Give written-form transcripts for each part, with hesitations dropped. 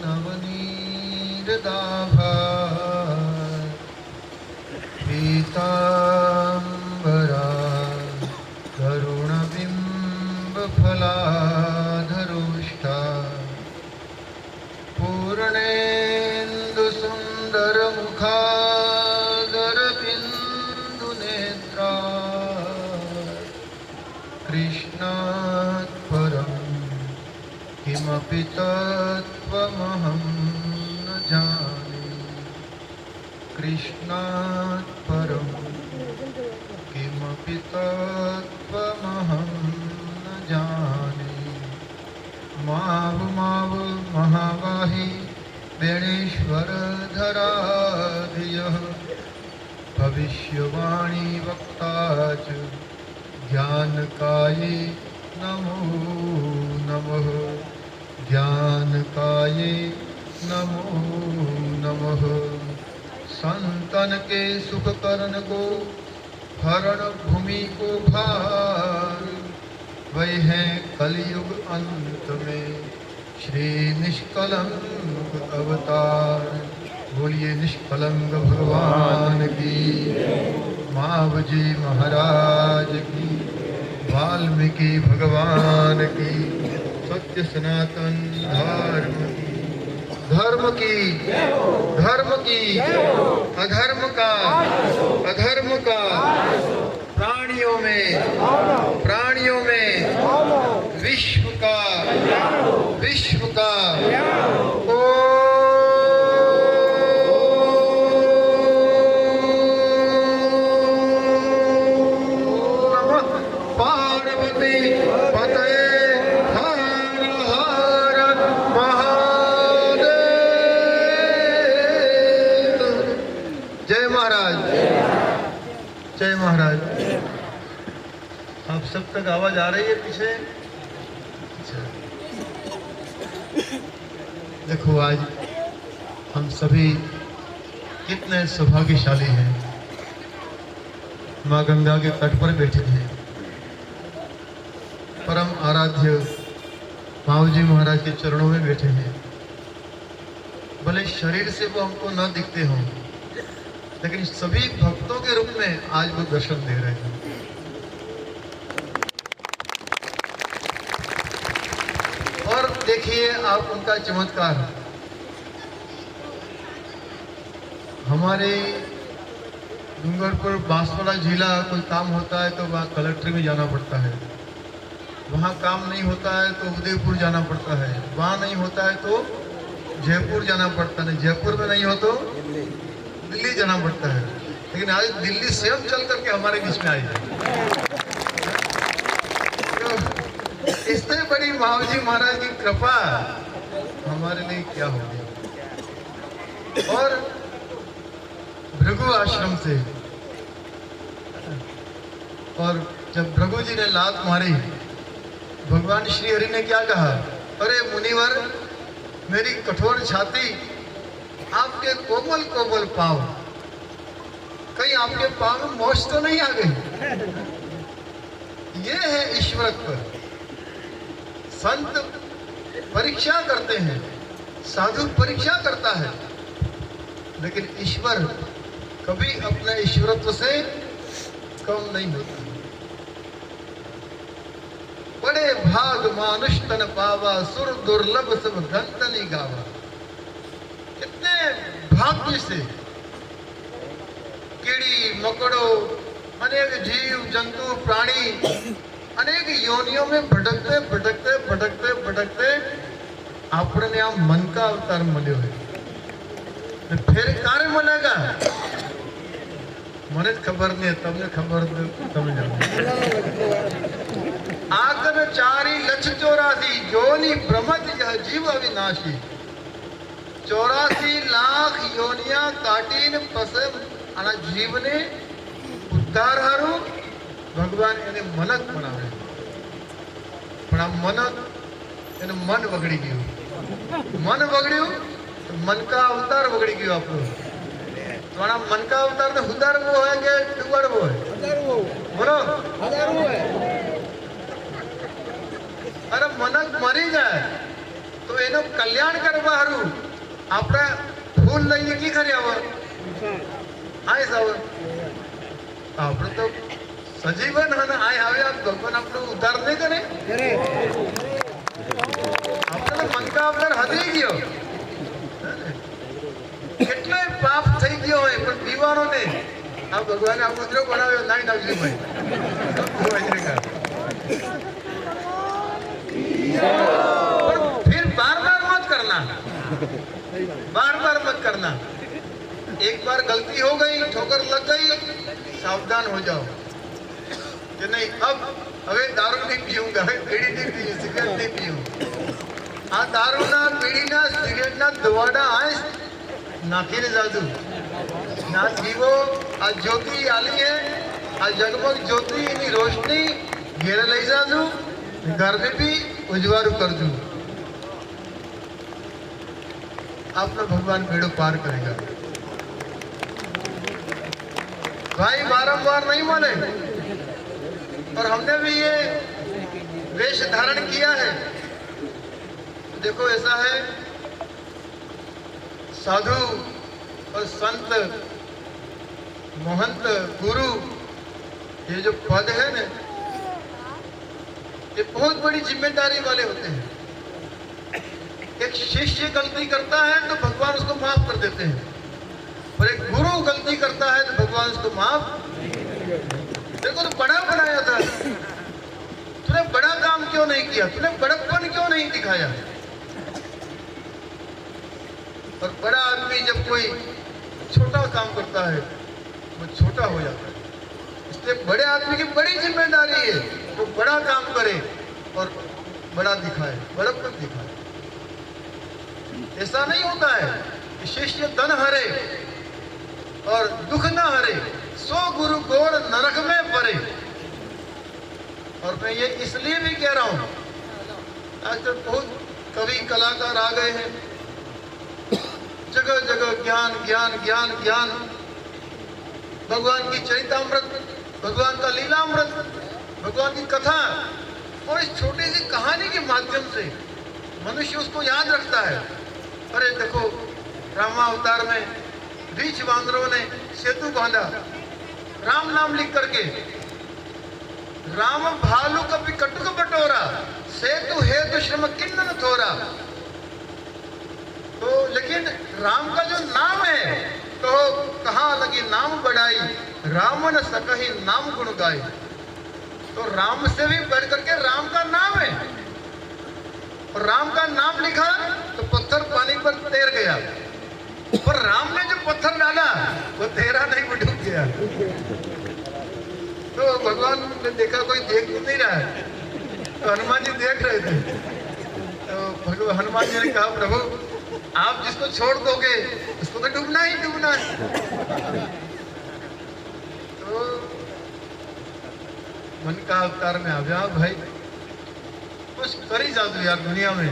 नवनीरदाभा पीताम्बरा करुणबिम्बफलाधरोष्ठा पूर्णेन्दुसुन्दरमुखादरबिन्दुनेत्रा कृष्णात् परं किमपि तत्त्वमहं न जाने। कृष्णात् परं किमपि तत्त्वमहं न जाने। माव माव महाबाहि बेणेश्वरधराधियः भविष्यवाणी वक्ता च ज्ञानकाये नमो नमः। ज्ञानकाये नमो नमः। संतन के सुख करण को हरण भूमि को भार वही है कलयुग अंत में श्री निष्कलंक अवतार। बोलिए निष्कलंक भगवान की, मावजी महाराज की, वाल्मीकि भगवान की, सत्य सनातन धर्म की अधर्म का प्राणियों में विश्व का पार्वती पतये हर हर महादेव। जय महाराज, जय महाराज। आप सब तक आवाज आ रही है पीछे? अच्छा। देखो आज हम सभी कितने सौभाग्यशाली हैं। माँ गंगा के तट पर बैठे हैं। परम आराध्य मावजी महाराज के चरणों में बैठे हैं। भले शरीर से वो हमको न दिखते हों, लेकिन सभी भक्तों के रूप में आज वो दर्शन दे रहे हैं। और देखिए आप उनका चमत्कार। हमारे डूंगरपुर बांसवाड़ा जिला कोई काम होता है तो वहाँ कलेक्टर में जाना पड़ता है। वहाँ काम नहीं होता है तो उदयपुर जाना पड़ता है। वहाँ नहीं होता है तो जयपुर जाना पड़ता है। जयपुर में नहीं हो तो दिल्ली जाना पड़ता है। लेकिन आज दिल्ली स्वयं चल करके हमारे बीच में आई है। तो इससे बड़ी मावजी महाराज की कृपा हमारे लिए क्या होगी। और भृगु आश्रम से, और जब भृगु जी ने लात मारी, भगवान श्री हरि ने क्या कहा? अरे मुनिवर, मेरी कठोर छाती, आपके कोमल कोमल पांव, कहीं आपके पांव में मोच तो नहीं आ गई? ये है ईश्वरत्व। संत परीक्षा करते हैं, साधु परीक्षा करता है, लेकिन ईश्वर कभी अपने ईश्वरत्व से कम नहीं होता। बड़े भाग मानुष तन पावा, सुर दुर्लभ सब घंटनी गावा। कितने भाग्य से कीड़ी मकड़ो, अनेक जीव जंतु प्राणी अनेक योनियों में भटकते भटकते भटकते भटकते आपने आ मन का अवतार मल्यो है। फिर कार्य मनेगा મને ખબર નહીં, તમને ખબર તમે જાણો। आगन चारी लक्ष 84 योनि भ्रमत यह जीव अविनाशी। 84 लाख योनिया काटीन पसम आना जीवने उद्धार हारू भगवान એને મનક બનાવે। પણ આ મનક એનું મન બગડી ગયું। મન બગડ્યું તો મન का अवतार બગડી ગયો આપણો। तो मन का अवतार तो सुधारवो है कि डुबाड़वो है? बोलो अरे मनक मरी जाए तो એનો કલ્યાણ કરવા હારું આપણે ફૂલ લઈને કી કરે હવે આય સાવ આપણે તો સજીવન હને આય આવે આ ભગવાન આપણો ઉદ્ધાર નહીં કરે આપણે મંકા આપણે હદી ગયો કેટલાય પાપ થઈ ગયો હોય પણ પીવાનો નહીં આ ભગવાને આ મુદ્રો બનાવ્યો નાઈ નાખજો ભાઈ पर फिर बार बार मत करना, बार बार मत करना। एक बार गलती हो गई, ठोकर लग गई, सावधान हो जाओ कि नहीं अब हवे दारू नहीं पीऊंगा, बीड़ी नहीं पीऊं, सिगरेट नहीं पीऊं। आ दारू ना बीड़ी ना सिगरेट ना दवाड़ा आए नाखी ने जादू ना जीवो आ ज्योति आली है आ जगमग ज्योति इनी रोशनी घेरे लई जादू घर में भी उजवारू कर दू आपका भगवान बेड़ो पार करेगा। भाई बारंबार नहीं माने और हमने भी ये वेश धारण किया है। देखो ऐसा है साधु और संत महंत गुरु ये जो पद है ना ये बहुत बड़ी जिम्मेदारी वाले होते हैं। एक शिष्य गलती करता है तो भगवान उसको माफ कर देते हैं और एक गुरु गलती करता है तो भगवान उसको माफ। देखो तो बड़ा बनाया था, तूने बड़ा काम क्यों नहीं किया, तूने बड़प्पन क्यों नहीं दिखाया। और बड़ा आदमी जब कोई छोटा काम करता है वो छोटा हो जाता है। इसलिए बड़े आदमी की बड़ी जिम्मेदारी है वो बड़ा काम करे और बड़ा दिखाए, बड़प्पन दिखाए। ऐसा नहीं होता है कि शिष्य धन हरे और दुख न हरे, सो गुरु गोड़ नरक में परे। और मैं ये इसलिए भी कह रहा हूं आजकल बहुत कवि कलाकार आ गए हैं, जगह जगह ज्ञान ज्ञान ज्ञान ज्ञान, भगवान की चरितामृत, भगवान का लीलामृत, भगवान की कथा और इस छोटी सी कहानी के माध्यम से मनुष्य उसको याद रखता है। अरे देखो रामावतार में रीछ वानरों ने सेतु बांधा राम नाम लिख करके, राम भालू कभी कटुक बटोरा, सेतु हेतु श्रम किन्नन थोरा। तो लेकिन राम का जो नाम है कहो कहाँ लगी नाम बढ़ाई, रामन सकहि नाम गुण गाई। तो राम से भी बढ़ करके राम का नाम है और राम का नाम लिखा तो पत्थर पानी पर तैर गया, पर राम ने जो पत्थर डाला वो तैरा नहीं, वो डूब गया। तो भगवान ने देखा कोई देख तो नहीं रहा है, तो हनुमान जी देख रहे थे। तो भगवान हनुमान जी ने कहा प्रभु आप जिसको छोड़ दोगे उसको तो डूबना ही डूबना है। तो मन का अवतार में आ गया भाई कुछ करी जाओ यार दुनिया में,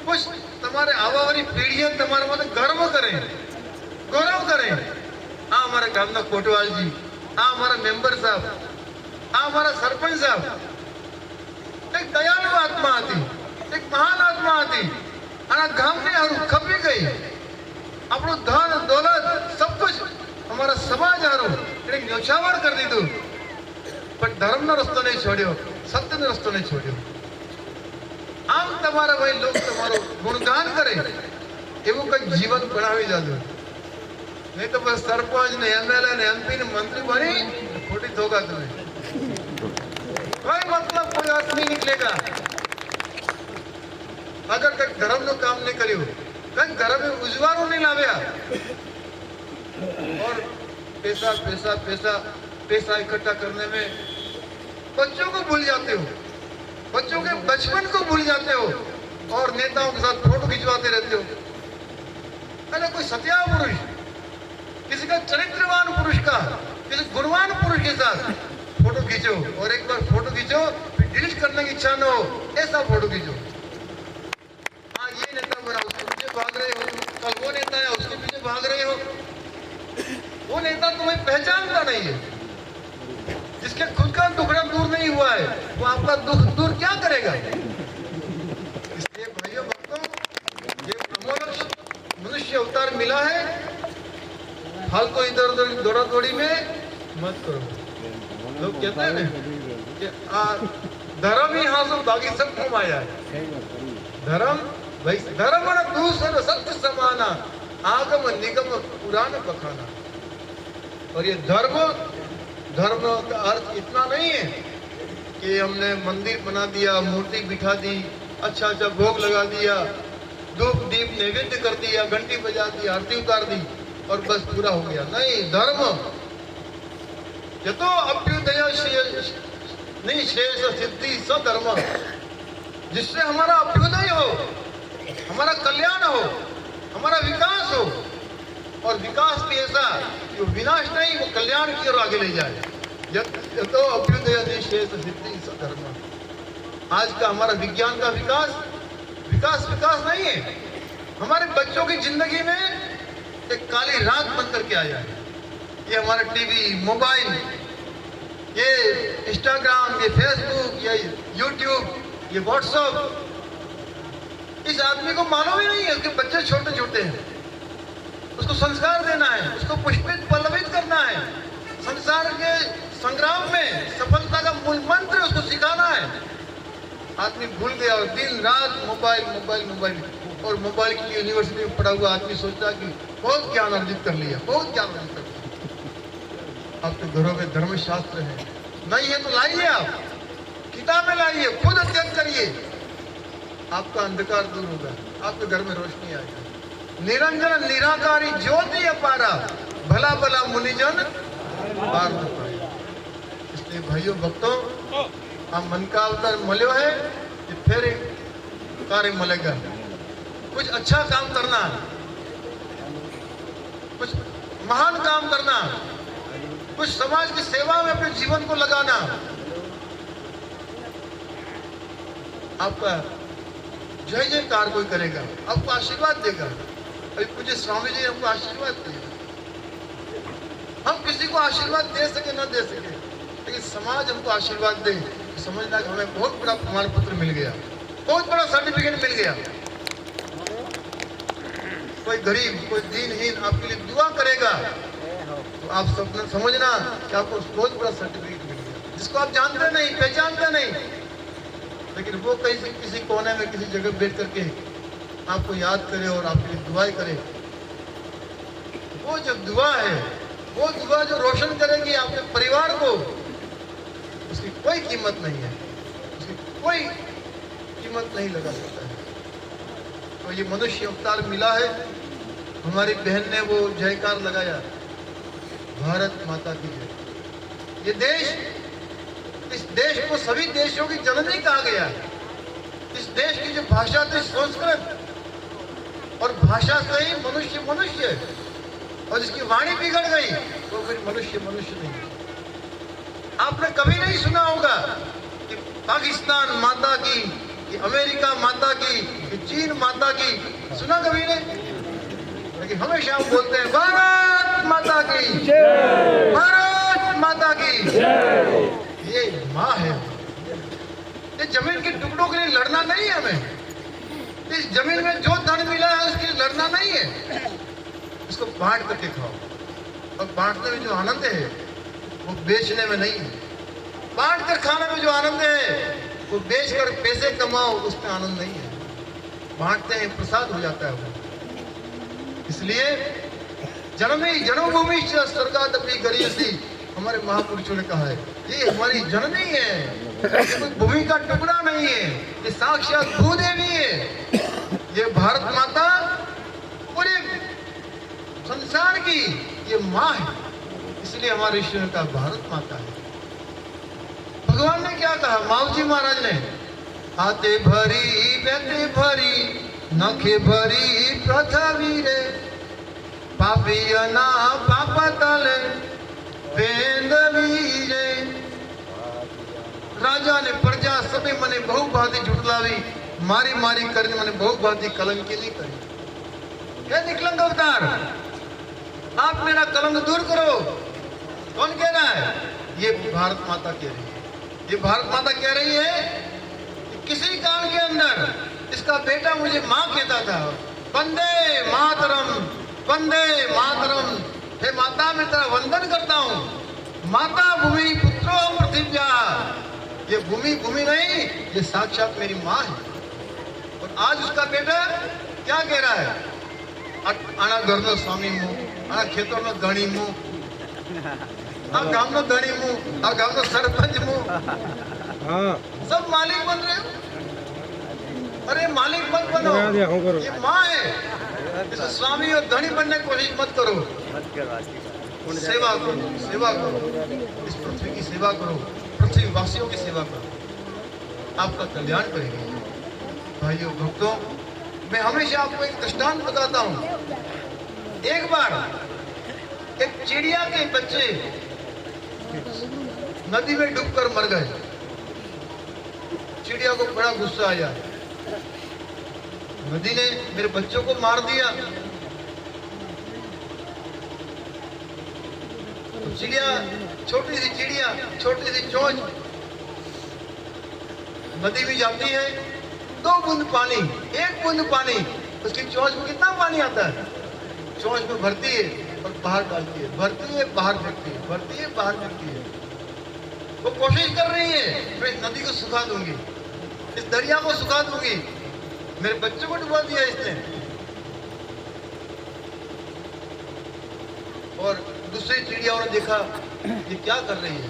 कुछ तुम्हारे आवा वाली पीढ़ियां तुम्हारे मतलब गर्व करें, गौरव करें। आ हमारे गामना कोटवाल जी, आ हमारा मेंबर साहब, आ हमारा सरपंच साहब, एक दयालु आत्मा थी, एक महान आत्मा थी। गांव ने हारू खपी गई, अपनो धन दौलत सब कुछ हमारा समाज हारू न्योछावर कर दीधु, पर धर्म नो रस्तो नहीं छोड़ो, सत्य नो रस्तो नहीं छोड़ो। आम तमारा भाई लोग तमारो गुणगान करे एवं कोई जीवन बनावी जादू, नहीं तो बस सरपंच ने एमएलए ने एमपी ने मंत्री बनी खोटी धोखा तुम्हें कोई मतलब कोई अर्थ नहीं निकलेगा अगर कई धर्म नो काम नहीं करियो, कई धर्म में उजवारो नहीं लाव्या और पैसा पैसा पैसा पैसा इकट्ठा करने में बच्चों को भूल जाते हो, बच्चों के बचपन को भूल जाते हो और नेताओं के साथ फोटो खिंचवाते रहते हो। अरे कोई सत्या पुरुष, किसी का चरित्रवान पुरुष का, किसी गुणवान पुरुष के साथ फोटो खींचो और एक बार फोटो खींचो फिर डिलीट करने की इच्छा न हो, ऐसा फोटो खींचो। हाँ ये नेता बना उसके पीछे भाग रहे हो, कल वो नेता है उसके पीछे भाग रहे हो, वो नेता तुम्हें पहचानता नहीं है, जिसके खुद का टुकड़ा दूर नहीं हुआ है वो आपका दुख दूर क्या करेगा। इसलिए भाइयों मिला है, फालतू इधर उधर दौड़ा दौड़ी में मत करो। लोग कहते हैं ना कि धर्म ही हासिल बाकी सब घुमाया है। धर्म भाई, धर्म और दूसर सत्य समाना, आगम निगम पुराण बखाना। और ये धर्म का अर्थ इतना नहीं है कि हमने मंदिर बना दिया, मूर्ति बिठा दी, अच्छा अच्छा भोग लगा दिया, धूप दीप नैवेद्य कर दिया, घंटी बजा दी, आरती उतार दी और बस पूरा हो गया। नहीं, धर्म ये तो अभ्युदय नहीं, शेष सिद्धि सधर्म, जिससे हमारा अभ्युदय हो, हमारा कल्याण हो, हमारा विकास हो। और विकास भी ऐसा कि वो विनाश नहीं, वो कल्याण की ओर आगे ले जाए। ये तो अभ्युदय नहीं, शेष सिद्धि सधर्म। आज का हमारा विज्ञान का विकास नहीं है। हमारे बच्चों की जिंदगी में एक काली रात बन करके आया है। ये हमारा टीवी, मोबाइल, ये इंस्टाग्राम, ये फेसबुक, ये यूट्यूब, ये व्हाट्सएप, इस आदमी को मालूम ही नहीं है उसके बच्चे छोटे छोटे हैं। उसको संस्कार देना है, उसको पुष्पित पल्लवित करना है, संसार के संग्राम में सफलता का मूल मंत्र उसको सिखाना है। आदमी भूल गया और दिन रात मोबाइल मोबाइल मोबाइल, और मोबाइल की यूनिवर्सिटी में पढ़ा हुआ आदमी सोचता कि बहुत ज्ञान अर्जित कर लिया, बहुत ज्ञान अर्जित कर लिया। आपके घरों में धर्मशास्त्र है, नहीं है तो लाइए, आप किताबें लाइए, खुद अध्ययन करिए, आपका अंधकार दूर होगा, आपके घर में रोशनी आएगा। निरंजन निराकारी ज्योति अपारा, भला भला मुनिजन पार न पाए। इसलिए भाइयों भक्तों, आप मन का अवतार मल्यो है कि फिर कार्य मलेगा। कुछ अच्छा काम करना, कुछ महान काम करना, कुछ समाज की सेवा में अपने जीवन को लगाना, आपका जय जयकार कोई करेगा, आपको आशीर्वाद देगा। अभी पूज्य स्वामी जी हमको आशीर्वाद दिए। हम किसी को आशीर्वाद दे सके न दे सके, लेकिन समाज हमको आशीर्वाद दे, समझना कि हमें बहुत बड़ा प्रमाण पत्र मिल गया, बहुत बड़ा सर्टिफिकेट मिल गया। कोई गरीब, कोई दीनहीन आपके लिए दुआ करेगा तो आप सब समझना कि आपको बहुत बड़ा सर्टिफिकेट मिल गया, जिसको आप जानते नहीं, पहचानते नहीं, लेकिन वो कहीं किसी कोने में किसी जगह बैठ करके आपको याद करे और आपके लिए दुआएं करे। वो जो दुआ है, वो दुआ जो रोशन करेगी आपके परिवार को, उसकी कोई कीमत नहीं है, उसकी कोई कीमत नहीं लगा सकता है। तो ये मनुष्य अवतार मिला है, हमारी बहन ने वो जयकार लगाया, भारत माता की जय। ये देश, इस देश को सभी देशों की जननी कहा गया है। इस देश की जो भाषा थी संस्कृत, और भाषा से ही मनुष्य मनुष्य, और जिसकी वाणी बिगड़ गई तो फिर मनुष्य मनुष्य नहीं। आपने कभी नहीं सुना होगा कि पाकिस्तान माता की, कि अमेरिका माता की, कि चीन माता की, सुना कभी नहीं। लेकिन हमेशा हम बोलते हैं भारत माता की जय, भारत माता की जय। ये माँ है। ये जमीन के टुकड़ों के लिए लड़ना नहीं है हमें। इस जमीन में जो धन मिला है उसके लिए लड़ना नहीं है, इसको बांट करके खाओ। और बांटने में जो आनंद है वो बेचने में नहीं है। बांट कर खाने में जो आनंद है वो बेच कर पैसे कमाओ, उसमें आनंद नहीं है। बांटते हैं, प्रसाद हो जाता है वो। इसलिए जननी जन्मभूमि स्वर्गादपि गरीयसी, हमारे महापुरुषों ने कहा है, ये हमारी जननी है, ये कोई भूमि का टुकड़ा नहीं है, ये साक्षात भूदेवी है। ये भारत माता पूरे संसार की ये माँ है, इसलिए हमारे ईश्वर ने कहा भारत माता है। भगवान ने क्या कहा, मावजी महाराज ने, हाथे भरी बेटे भरी नखे भरी पृथ्वी रे, पापियना पाप तले बेंदवी रे। राजा ने प्रजा सभी मने बहुभांति जुटलावी, मारी मारी करने मने बहुभांति कलंकी नहीं करी। क्या निकलंग अवतार, आप मेरा कलंक दूर करो। कौन कह रहा है? ये भारत माता कह रही है। ये भारत माता कह रही है कि किसी काल के अंदर इसका बेटा मुझे माँ कहता था, वंदे मातरम, वंदे मातरम, हे माता मैं तेरा वंदन करता हूँ। माता भूमि पुत्रो पृथिव्या, ये भूमि भूमि नहीं, ये साक्षात मेरी माँ है। और आज उसका बेटा क्या कह रहा है? आना घर नो स्वामी मु, आना खेतों नो धनी मु, आ गांव नो धनी मु, आ गांव नो सरपंच मु, सब मालिक बन रहे हो। अरे मालिक मत बनो, ये माँ है। इसे स्वामी और धनी बनने की कोशिश मत करो। सेवा करो, सेवा करो, इस पृथ्वी की सेवा करो, पृथ्वी वासियों की सेवा करो, आपका कल्याण करेगी। भाइयों भक्तों, मैं हमेशा आपको एक दृष्टांत बताता हूँ। एक बार एक चिड़िया के बच्चे नदी में डूबकर मर गए। चिड़िया को बड़ा गुस्सा आया, नदी ने मेरे बच्चों को मार दिया। तो चिड़िया, छोटी सी चिड़िया, छोटी सी चोंच नदी में जाती है, 2 बूंद पानी, 1 बूंद पानी, उसकी चोंच में कितना पानी आता है? चोंच में भरती है और बाहर डालती है, भरती है बाहर फेंकती है, भरती है बाहर फेंकती है। वो कोशिश कर रही है, मैं इस नदी को सुखा दूंगी, इस दरिया को सुखा दूंगी। मेरे बच्चों को डुबा दिया इसने। और दूसरी चिड़ियाओं ने देखा ये क्या कर रही है,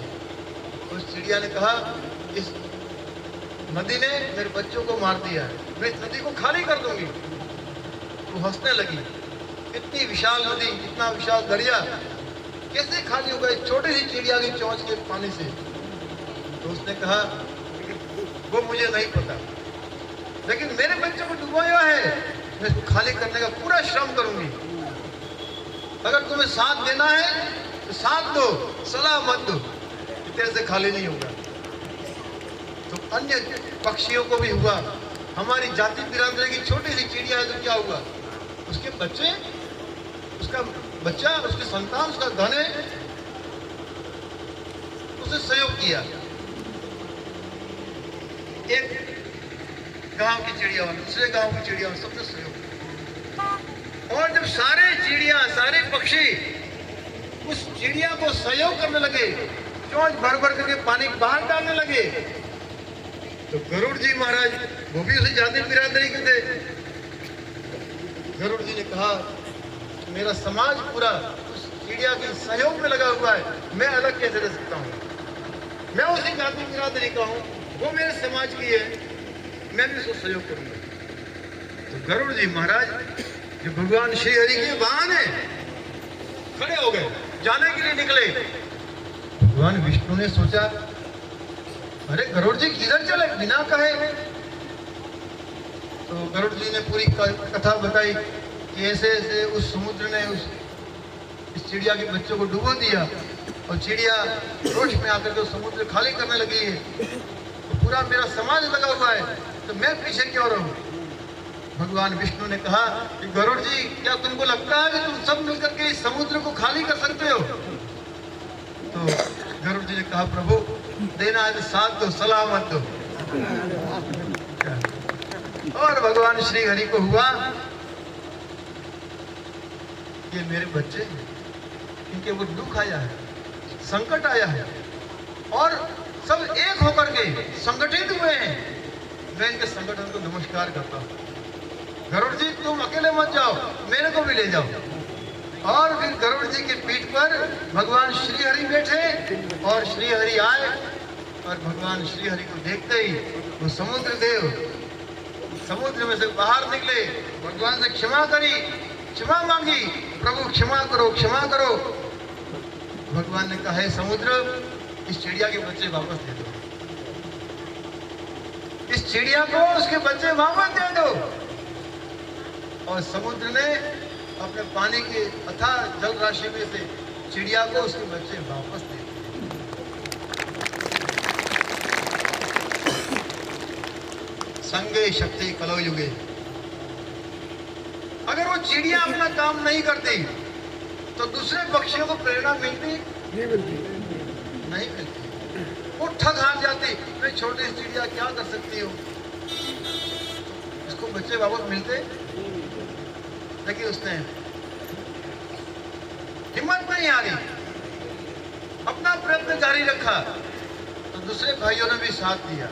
तो उस चिड़िया ने कहा इस नदी ने मेरे बच्चों को मार दिया है, मैं इस नदी को खाली कर दूंगी। तो हंसने लगी, इतनी विशाल नदी, इतना विशाल दरिया कैसे खाली होगा इस छोटी सी चिड़िया की चोंच के पानी से? तो उसने कहा वो मुझे नहीं पता, लेकिन मेरे बच्चों को डुबाया है, मैं इसको खाली करने का पूरा श्रम करूंगी। अगर तुम्हें साथ देना है तो साथ दो, सलाह मत दो, तेरे से खाली नहीं होगा। तो अन्य पक्षियों को भी हुआ, हमारी जाति बिरादरी की छोटी सी चिड़िया है तो क्या हुआ? उसके बच्चे, उसका बच्चा, उसके संतान, उसका धन है, उसने सहयोग किया। एक गांव की चिड़िया, दूसरे गांव की चिड़िया, सबने सहयोग किया। और जब सारे चिड़िया, सारे पक्षी उस चिड़िया को सहयोग करने लगे, चोंच भर भर करके पानी बाहर डालने लगे, तो गरुड़ जी महाराज, वो भी उसी जाति बिरादरी के थे। गरुड़ जी ने कहा मेरा समाज पूरा उस चिड़िया के सहयोग में लगा हुआ है, मैं अलग कैसे रह सकता हूँ? मैं उसी जाति बिरादरी का हूँ, वो मेरे समाज की है, मैं भी उसको सहयोग करूंगा। तो गरुड़ जी महाराज जो भगवान श्री हरि के वाहन है, खड़े हो गए, जाने के लिए निकले। भगवान विष्णु ने सोचा अरे गरुड़ जी किधर चले बिना कहे? तो गरुड़ जी ने पूरी कथा बताई कि ऐसे ऐसे उस समुद्र ने इस चिड़िया के बच्चों को डुबो दिया और चिड़िया रोष में आकर के समुद्र खाली करने लगी है, तो पूरा मेरा समाज लगा हुआ है, तो मैं पीछे क्यों रहूं? भगवान विष्णु ने कहा कि गरुड़ जी क्या तुमको लगता है कि तुम सब मिलकर के इस समुद्र को खाली कर सकते हो? तो गरुड़ जी ने कहा प्रभु देना है तो साथ दो, सलामत दो। और भगवान श्री हरि को हुआ ये मेरे बच्चे, इनके वो दुख आया है, संकट आया है और सब एक होकर के संगठित हुए हैं, मैं इनके संगठन को नमस्कार करता हूँ। गरुड़ जी तुम अकेले मत जाओ, मेरे को भी ले जाओ। और फिर गरुड़ जी की पीठ पर भगवान श्री हरि बैठे और श्री हरि आए और भगवान श्री हरि को देखते ही वो समुद्र देव समुद्र में से बाहर निकले, भगवान से क्षमा करी, क्षमा मांगी, प्रभु क्षमा करो, क्षमा करो। भगवान ने कहा है समुद्र इस चिड़िया के बच्चे वापस दे दो, इस चिड़िया को उसके बच्चे वापस दे दो। और समुद्र ने अपने पानी के अथाह जल राशि में से चिड़िया को उसके बच्चे वापस दे दिए। संगे शक्ति कलो युगे। अगर वो चिड़िया अपना काम नहीं करती तो दूसरे पक्षियों को प्रेरणा मिलती? नहीं मिलती। वो ठग हार जाती, मैं छोटी चिड़िया क्या कर सकती हूँ, इसको बच्चे वापस मिलते। लेकिन उसने हिम्मत नहीं हारी, अपना प्रयत्न जारी रखा, तो दूसरे भाइयों ने भी साथ दिया,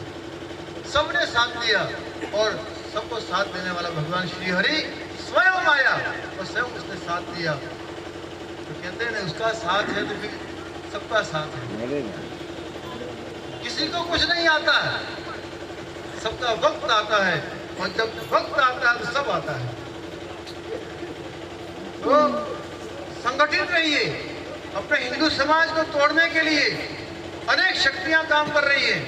सबने साथ दिया और सबको साथ देने वाला भगवान श्री हरि स्वयं आया और स्वयं उसने साथ दिया। तो कहते हैं ना, उसका साथ है तो फिर सबका साथ है। किसी को कुछ नहीं आता है, सबका वक्त आता है और जब वक्त आता है तो सब आता है। तो संगठित रहिए। अपने हिंदू समाज को तोड़ने के लिए अनेक शक्तियां काम कर रही है,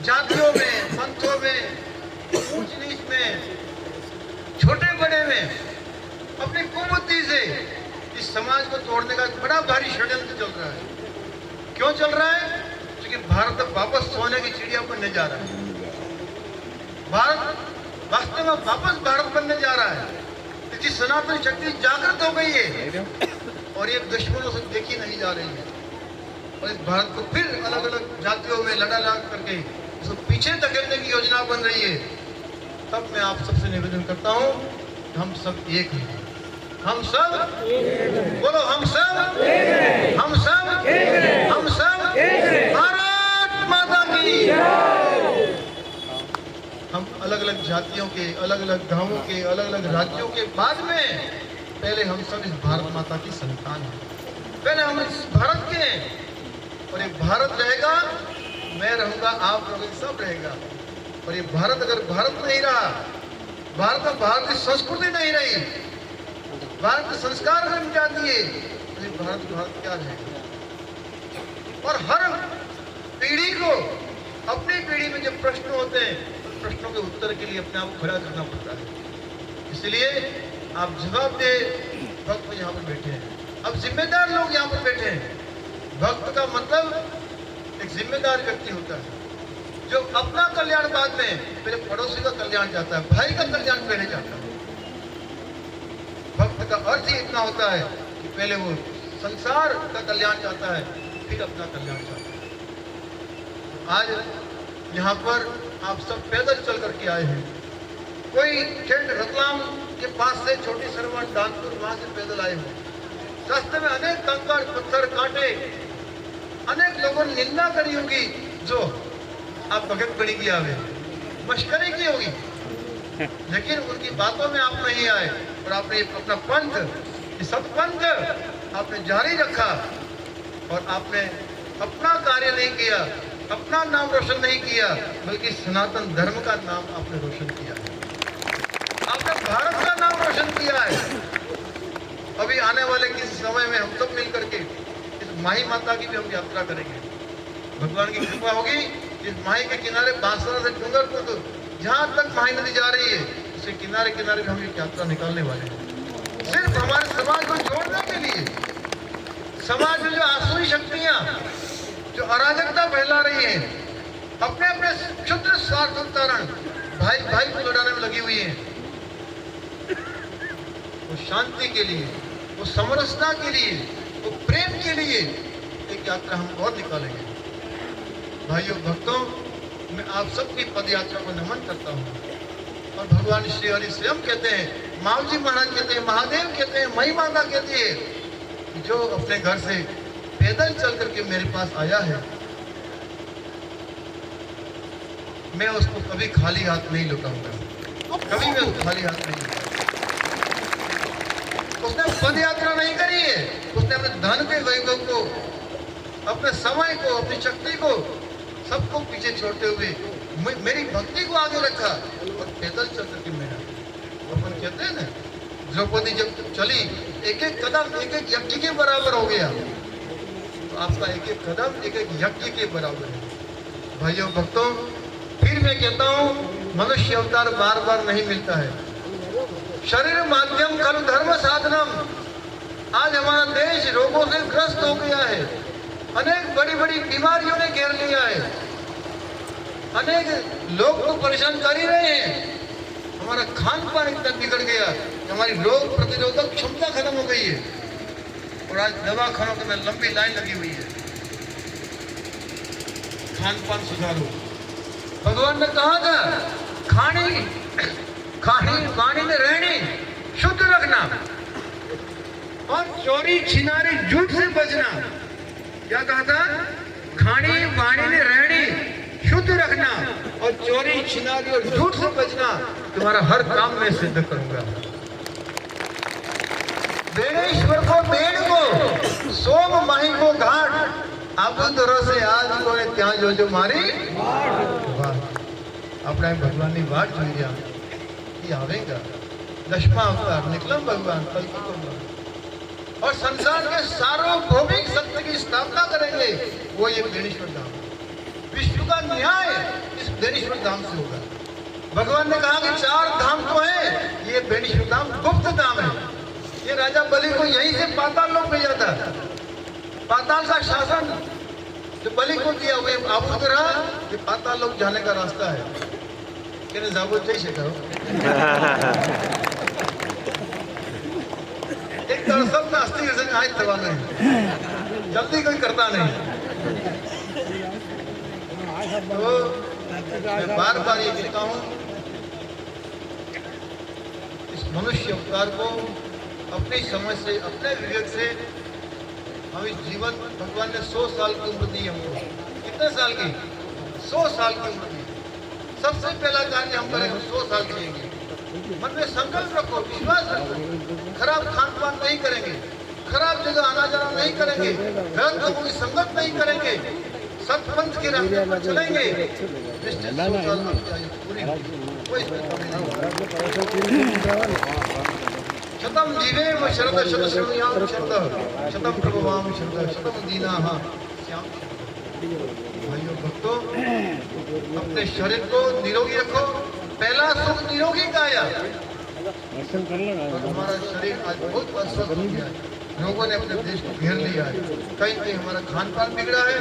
जातियों में, पंथों में, ऊंच नीच में, छोटे बड़े में, अपनी कुबुद्धि से इस समाज को तोड़ने का एक बड़ा भारी षड्यंत्र चल रहा है। क्यों चल रहा है? क्योंकि भारत वापस सोने की चिड़िया बनने जा रहा है। भारत वास्तव में वापस भारत बनने जा रहा है, क्योंकि सनातन शक्ति जागृत हो गई है और ये दुश्मनों से देखी नहीं जा रही है। और इस भारत को फिर अलग अलग जातियों में लड़ा करके उसको पीछे धकेलने की योजना बन रही है। तब मैं आप सबसे निवेदन करता हूँ, हम सब एक हैं। हम सब बोलो, हम सब, हम सब, हम सब भारत माता की। हम अलग अलग जातियों के, अलग अलग गांवों के, अलग अलग राज्यों के बाद में पहले हम सब इस भारत माता की संतान हैं। पहले हम इस भारत के हैं और ये भारत रहेगा, मैं रहूंगा, आप रहोगे, सब रहेगा। और ये भारत अगर भारत नहीं रहा, भारत में भारतीय संस्कृति नहीं रही, भारत के संस्कार में मिटा दिए, तो ये भारत क्या रहेगा? और हर पीढ़ी को, अपनी पीढ़ी में जब प्रश्न होते हैं, प्रश्नों के उत्तर के लिए अपने आप को खड़ा करना पड़ता है। इसलिए आप जवाब दे भक्त यहाँ पर बैठे हैं, अब जिम्मेदार लोग यहाँ पर बैठे हैं। भक्त का मतलब एक जिम्मेदार व्यक्ति होता है जो अपना कल्याण बाद में पहले पड़ोसी का कल्याण चाहता है, भाई का कल्याण पहले चाहता है। भक्त का अर्थ ही इतना होता है कि पहले वो संसार का कल्याण चाहता है, फिर अपना कल्याण चाहता है। तो आज यहाँ पर आप सब पैदल चल करके आए हैं। कोई ठेठ रतलाम के पास से छोटी सरवन दानपुर वहां से पैदल आए हैं। रास्ते में अनेक कंकड़ पत्थर काटे, अनेक लोगों ने निंदा करी होगी, जो आप भगत बड़ी की आवे मश्करी की होगी, लेकिन उनकी बातों में आप नहीं आए और आपने अपना पंथ, सतपंथ आपने जारी रखा और आपने अपना कार्य नहीं किया, अपना नाम रोशन नहीं किया, बल्कि सनातन धर्म का नाम आपने रोशन किया, आपने भारत का नाम रोशन किया है। अभी आने वाले किसी समय में हम सब मिलकर के इस माही माता की भी हम यात्रा करेंगे। भगवान की कृपा होगी, इस माही के किनारे बांसरा से डूंगरपुर जहां तक माही नदी जा रही है, उसके किनारे किनारे भी हम एक यात्रा निकालने वाले हैं, सिर्फ हमारे समाज को जोड़ने के लिए। समाज में जो आसुरी शक्तियां, जो अराजकता फैला रही है, अपने अपने क्षुद्र स्वार्थ के कारण भाई भाई को लड़ाने में लगी हुई है, वो शांति के लिए, वो समरसता के लिए, वो प्रेम के लिए एक यात्रा हम और निकालेंगे। भाइयों भक्तों, मैं आप सबकी पद यात्रा को नमन करता हूँ। और भगवान श्री हरि स्वयं कहते हैं, मावजी महाराज कहते हैं, महादेव कहते हैं, मई माता कहती है, जो अपने घर से पैदल चल करके मेरे पास आया है, मैं उसको कभी खाली हाथ नहीं लौटाऊंगा, कभी मैं खाली हाथ नहीं लौटाऊंगा। उसने पद यात्रा नहीं करी है, उसने अपने धन के वैभव को, अपने समय को, अपनी शक्ति को, सबको पीछे छोड़ते हुए मेरी भक्ति को आगे रखा और पैदल चल करके मेरा। अपन कहते हैं ना, द्रौपदी जब चली, एक एक कदम एक एक यज्ञ के बराबर हो गया, तो आपका एक एक कदम एक एक यज्ञ के बराबर है। भाइयों भक्तों, फिर मैं कहता हूँ, मनुष्य अवतार बार बार नहीं मिलता है। शरीर माध्यम खलु धर्म साधनम। आज हमारा देश रोगों से ग्रस्त हो गया है, अनेक बड़ी बड़ी बीमारियों ने घेर लिया है, अनेक लोग तो परेशान कर ही रहे हैं। हमारा खान पान इतना बिगड़ गया कि हमारी रोग प्रतिरोधक क्षमता खत्म हो गई है और आज दवाखानों के में लंबी लाइन लगी हुई है। खान पान सुधारो। भगवान ने कहा था, खानी वाणी में रहनी शुद्ध रखना। और चोरी छिनारी झूठ से बचना। क्या कहा था? खानी वाणी ने रहनी शुद्ध रखना और चोरी छिनारी और झूठ से बचना तुम्हारा हर काम में सिद्ध करूंगा। बेणेश्वर को बेण को सोम माही को घाट આબુદ રસે આજ કોને ત્યાં જોજો મારી વાહ। આપણે ભગવાનની વાટ જોઈ રહ્યા कि आवेगा। 10वां अवतार निकलम भगवान कल और संसार के सार्वभौमिक सत्य की स्थापना करेंगे। वो ये बेणेश्वर धाम, विश्व का न्याय इस बेणेश्वर धाम से होगा। भगवान ने कहा कि 4 धाम तो है, ये बेणेश्वर धाम गुप्त धाम है। ये राजा बलि को यहीं से पाताल लोक भेजा था। पाताल का शासन जो बलि को दिया हुए आबूद रहा, ये पाताल लोक जाने का रास्ता है। कहने जाबो जई सको एक तरह सब नास्तिक से आज थवा नहीं, जल्दी कोई करता नहीं। तो मैं बार बार ये कहता हूँ, इस मनुष्य अवतार को अपनी समझ से, अपने विवेक से हम इस जीवन, भगवान ने 100 साल की उम्र दी हमको। कितने साल की? 100 साल की उम्र दी। सबसे पहला कार्य हम करेंगे 100 साल जिएंगे। मन में संकल्प रखो, विश्वास रखो, खराब खान पान नहीं करेंगे, खराब जगह आना जाना नहीं करेंगे, गलत लोगों की संगत नहीं करेंगे, सत्पंथ के रास्ते पर चलेंगे। निश्चित 100 साल आपकी आयु पूरी होगी, कोई इसमें कमी नहीं। शतम जीवेम शरद शत श्रवयाम शरद शतम प्रभवाम शरद शतम दीनाः श्याम। भाइयों भक्तों, अपने शरीर को निरोगी रखो। पहला सुख निरोगी काया। और हमारा शरीर आज बहुत अस्वस्थ हो गया है। लोगों ने अपने देश को घेर लिया है। कहीं कहीं हमारा खान पान बिगड़ा है।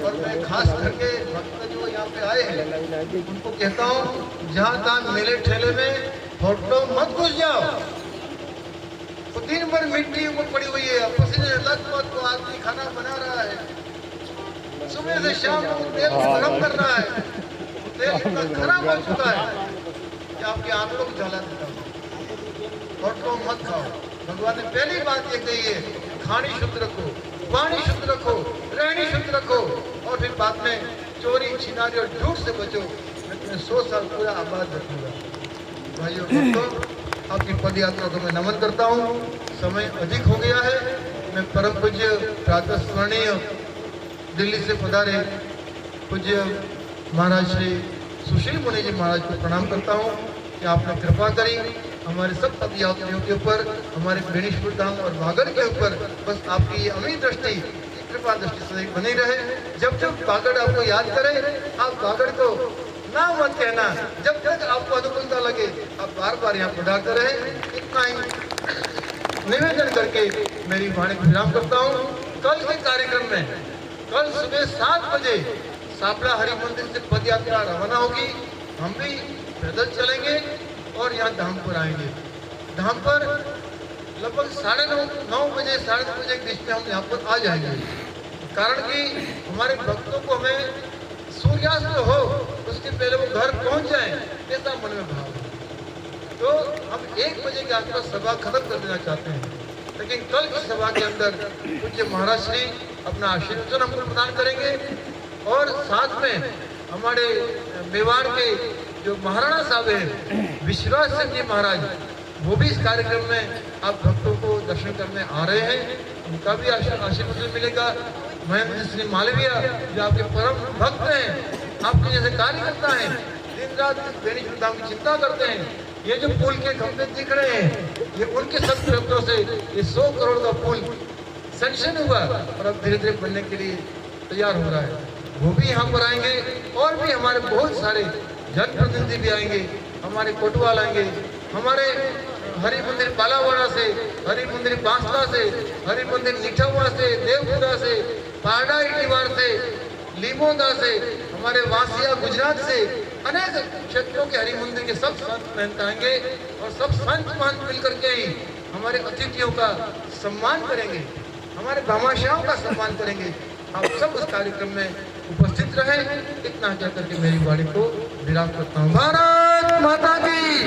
और मैं खास करके भक्त जो यहाँ पे आए हैं उनको कहता हूँ, जहाँ तहाँ मेले ठेले में फोटो मत घुस जाओ। तो दिन भर मिट्टी ऊपर पड़ी हुई है, पसीने लत-पत को आदमी खाना बना रहा है, सुबह से शाम को तेल गरम कर रहा है, तेल इतना खराब हो चुका है कि आपकी आंखों को जला देता है। फोटो मत खाओ। भगवान ने पहली बात ये कही है, खानी शुद्ध रखो, वाणी शुद्ध रखो, रहनी शुद्ध रखो, और फिर बाद में चोरी छिनारी और झूठ से बचो। मैं तुम्हें 100 साल पूरा आबाद रखूंगा। भाइयों भक्तों, आपकी पद यात्रा को मैं नमन करता हूँ। समय अधिक हो गया है। मैं परम पूज्य प्रातः स्मरणीय दिल्ली से पधारे पूज्य महाराज श्री सुशील मुनि जी महाराज को प्रणाम करता हूँ कि आपने कृपा करी हमारे सब पद यात्रियों के ऊपर, हमारे बेणेश्वर धाम और वागड़ के ऊपर। बस आपकी ये अमीर दृष्टि, कृपा दृष्टि सदैव बनी रहे। जब जब वागड़ आपको याद करे, आप वागड़ को ना मत कहना। जब तक आपको अनुकूलता लगे आप बार बार यहाँ पधारते रहे। इतना ही निवेदन करके मेरी वाणी को विराम करता हूँ। कल के कार्यक्रम में, कल सुबह 7 बजे सापड़ा हरि मंदिर से पद यात्रा रवाना होगी। हम भी पैदल चलेंगे और यहाँ धाम पर आएंगे। धाम पर लगभग 9:30 बजे, 9:30 बजे के बीच में हम यहाँ पर आ जाएंगे। कारण कि हमारे भक्तों को हमें सूर्यास्त हो उसके पहले वो घर पहुंच जाए, ऐसा मन में भाव है। तो हम 1 बजे के आसपास सभा खत्म कर देना चाहते हैं। लेकिन कल की सभा के अंदर पूज्य महाराज श्री अपना आशीर्वचन हमको प्रदान करेंगे। और साथ में हमारे मेवाड़ के जो महाराणा साहब हैं विश्वास सिंह जी महाराज, वो भी इस कार्यक्रम में आप भक्तों को दर्शन करने आ रहे हैं। उनका भी आशीर्वचन मिलेगा। महेंद्र सिंह मालवीय जो आपके परम भक्त हैं, आपके जैसे कार्यकर्ता हैं, दिन रात बेणेश्वर धाम की चिंता करते हैं। ये जो पुल के खंभे दिख रहे हैं, ये उनके सत्प्रयत्नों से ये 100 करोड़ का पुल सैंक्शन हुआ और अब धीरे धीरे बनने के लिए तैयार हो रहा है। वो भी यहाँ पर आएंगे और भी हमारे बहुत सारे जनप्रतिनिधि भी आएंगे। हमारे कोटवाल आएंगे, हमारे हरि मंदिर बालावाड़ा से, हरि मंदिर बांसला से, हरि मंदिर निठवा से, देवपुरा से, पारडा इटीवार से, लीमोदा से, हमारे वासिया गुजरात से, अनेक क्षेत्रों के हरि मंदिर के सब संत महंत आएंगे और सब संत महंत मिलकर के ही हमारे अतिथियों का सम्मान करेंगे, हमारे भामाशाहों का सम्मान करेंगे। आप सब उस कार्यक्रम में उपस्थित रहे। इतना कहकर के मेरी वाणी को विराम करता हूँ। भारत माता की